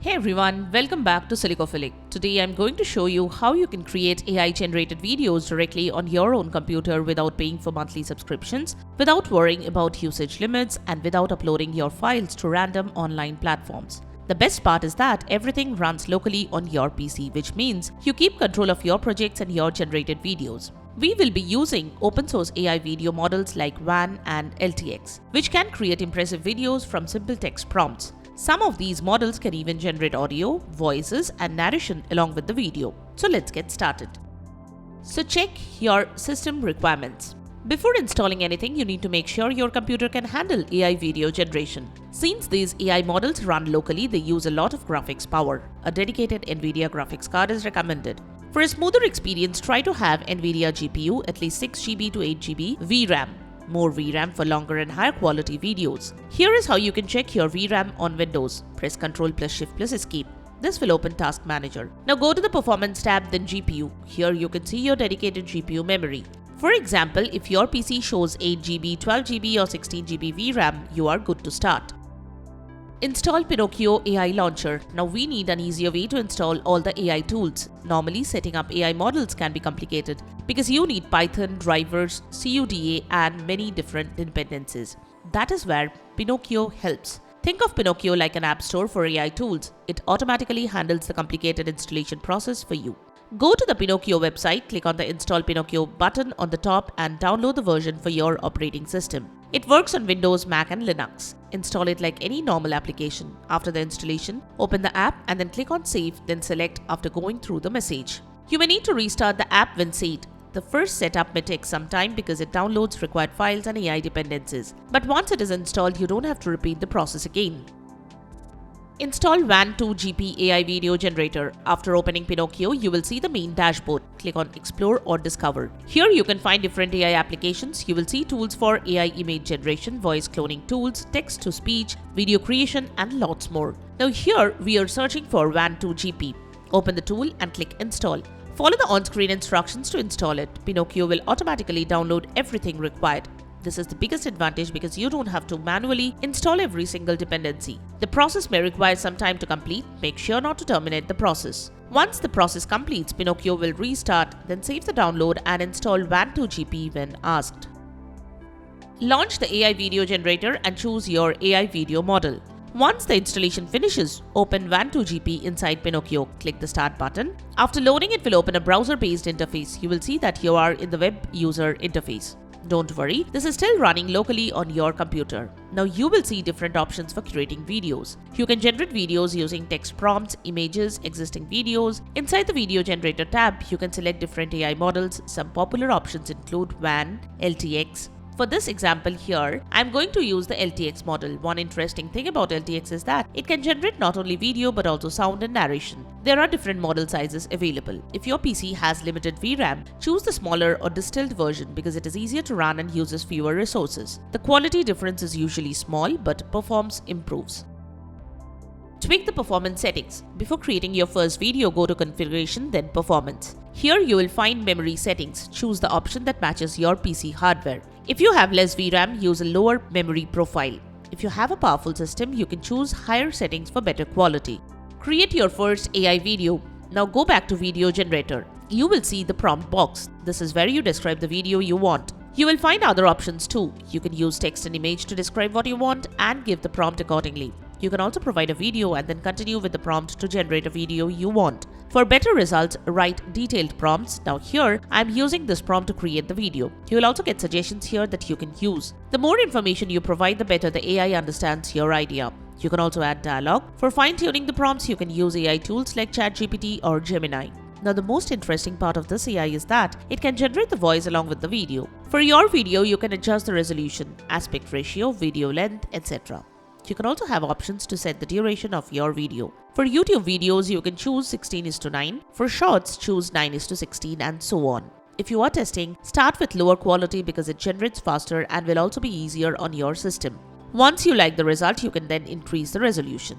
Hey everyone, welcome back to Silicophilic. Today I'm going to show you how you can create AI generated videos directly on your own computer without paying for monthly subscriptions, without worrying about usage limits, and without uploading your files to random online platforms. The best part is that everything runs locally on your PC, which means you keep control of your projects and your generated videos. We will be using open source AI video models like Wan and LTX, which can create impressive videos from simple text prompts. Some of these models can even generate audio, voices, and narration along with the video. So let's get started. So check your system requirements. Before installing anything, you need to make sure your computer can handle AI video generation. Since these AI models run locally, they use a lot of graphics power. A dedicated NVIDIA graphics card is recommended. For a smoother experience, try to have NVIDIA GPU, at least 6GB to 8GB VRAM. More VRAM for longer and higher quality videos. Here is how you can check your VRAM on Windows. Press Ctrl plus Shift plus Escape. This will open Task Manager. Now go to the Performance tab, then GPU. Here you can see your dedicated GPU memory. For example, if your PC shows 8GB, 12GB or 16GB VRAM, you are good to start. Install Pinokio AI Launcher. Now we need an easier way to install all the AI tools. Normally setting up AI models can be complicated because you need Python, drivers, CUDA and many different dependencies. That is where Pinokio helps. Think of Pinokio like an app store for AI tools. It automatically handles the complicated installation process for you. Go to the Pinokio website, click on the Install Pinokio button on the top and download the version for your operating system. It works on Windows, Mac and Linux. Install it like any normal application. After the installation, open the app and then click on Save, then select after going through the message. You may need to restart the app when saved. The first setup may take some time because it downloads required files and AI dependencies. But once it is installed, you don't have to repeat the process again. Install Wan 2GP AI Video Generator. After opening Pinokio, you will see the main dashboard. Click on Explore or Discover. Here you can find different AI applications. You will see tools for AI image generation, voice cloning tools, text-to-speech, video creation and lots more. Now here we are searching for Wan 2GP. Open the tool and click Install. Follow the on-screen instructions to install it. Pinokio will automatically download everything required. This is the biggest advantage because you don't have to manually install every single dependency. The process may require some time to complete. Make sure not to terminate the process. Once the process completes, Pinokio will restart, then save the download and install Wan 2GP when asked. Launch the AI video generator and choose your AI video model. Once the installation finishes, open Wan 2GP inside Pinokio. Click the Start button. After loading, it will open a browser-based interface. You will see that you are in the web user interface. Don't worry, this is still running locally on your computer. Now you will see different options for curating videos. You can generate videos using text prompts, images, existing videos. Inside the Video Generator tab, you can select different AI models. Some popular options include Wan, LTX. For this example here, I'm going to use the LTX model. One interesting thing about LTX is that it can generate not only video but also sound and narration. There are different model sizes available. If your PC has limited VRAM, choose the smaller or distilled version because it is easier to run and uses fewer resources. The quality difference is usually small but performance improves. Tweak the performance settings. Before creating your first video, go to Configuration, then Performance. Here you will find memory settings. Choose the option that matches your PC hardware. If you have less VRAM, use a lower memory profile. If you have a powerful system, you can choose higher settings for better quality. Create your first AI video. Now go back to Video Generator. You will see the prompt box. This is where you describe the video you want. You will find other options too. You can use text and image to describe what you want and give the prompt accordingly. You can also provide a video and then continue with the prompt to generate a video you want. For better results, write detailed prompts. Now here, I'm using this prompt to create the video. You will also get suggestions here that you can use. The more information you provide, the better the AI understands your idea. You can also add dialogue. For fine-tuning the prompts, you can use AI tools like ChatGPT or Gemini. Now the most interesting part of this AI is that it can generate the voice along with the video. For your video, you can adjust the resolution, aspect ratio, video length, etc. You can also have options to set the duration of your video. For YouTube videos, you can choose 16:9. For shorts, choose 9:16 and so on. If you are testing, start with lower quality because it generates faster and will also be easier on your system. Once you like the result, you can then increase the resolution.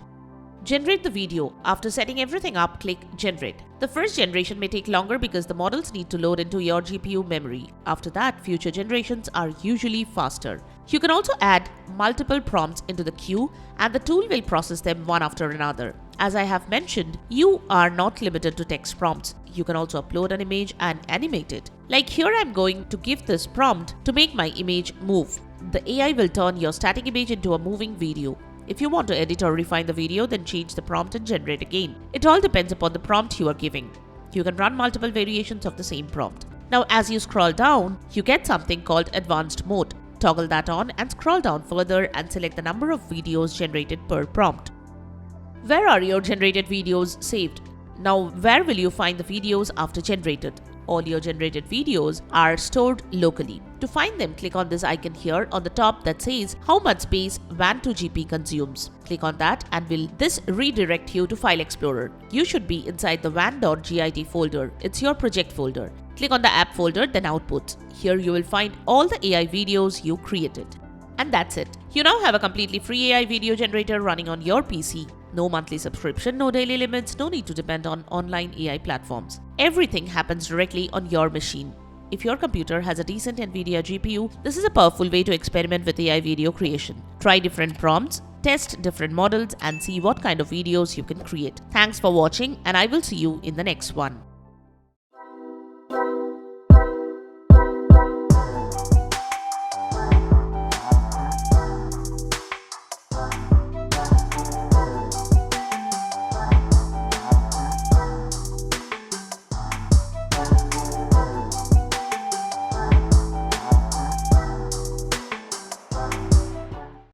Generate the video. After setting everything up, click Generate. The first generation may take longer because the models need to load into your GPU memory. After that, future generations are usually faster. You can also add multiple prompts into the queue and the tool will process them one after another. As I have mentioned, you are not limited to text prompts. You can also upload an image and animate it. Like here, I'm going to give this prompt to make my image move. The AI will turn your static image into a moving video. If you want to edit or refine the video, then change the prompt and generate again. It all depends upon the prompt you are giving. You can run multiple variations of the same prompt. Now, as you scroll down, you get something called advanced mode. Toggle that on and scroll down further and select the number of videos generated per prompt. Where are your generated videos saved? Now, where will you find the videos after generated? All your generated videos are stored locally. To find them, click on this icon here on the top that says how much space WAN2GP consumes. Click on that and this redirect you to File Explorer. You should be inside the wan.git folder. It's your project folder. Click on the app folder, then outputs. Here you will find all the AI videos you created. And that's it. You now have a completely free AI video generator running on your PC. No monthly subscription, no daily limits, no need to depend on online AI platforms. Everything happens directly on your machine. If your computer has a decent NVIDIA GPU, this is a powerful way to experiment with AI video creation. Try different prompts, test different models, and see what kind of videos you can create. Thanks for watching, and I will see you in the next one.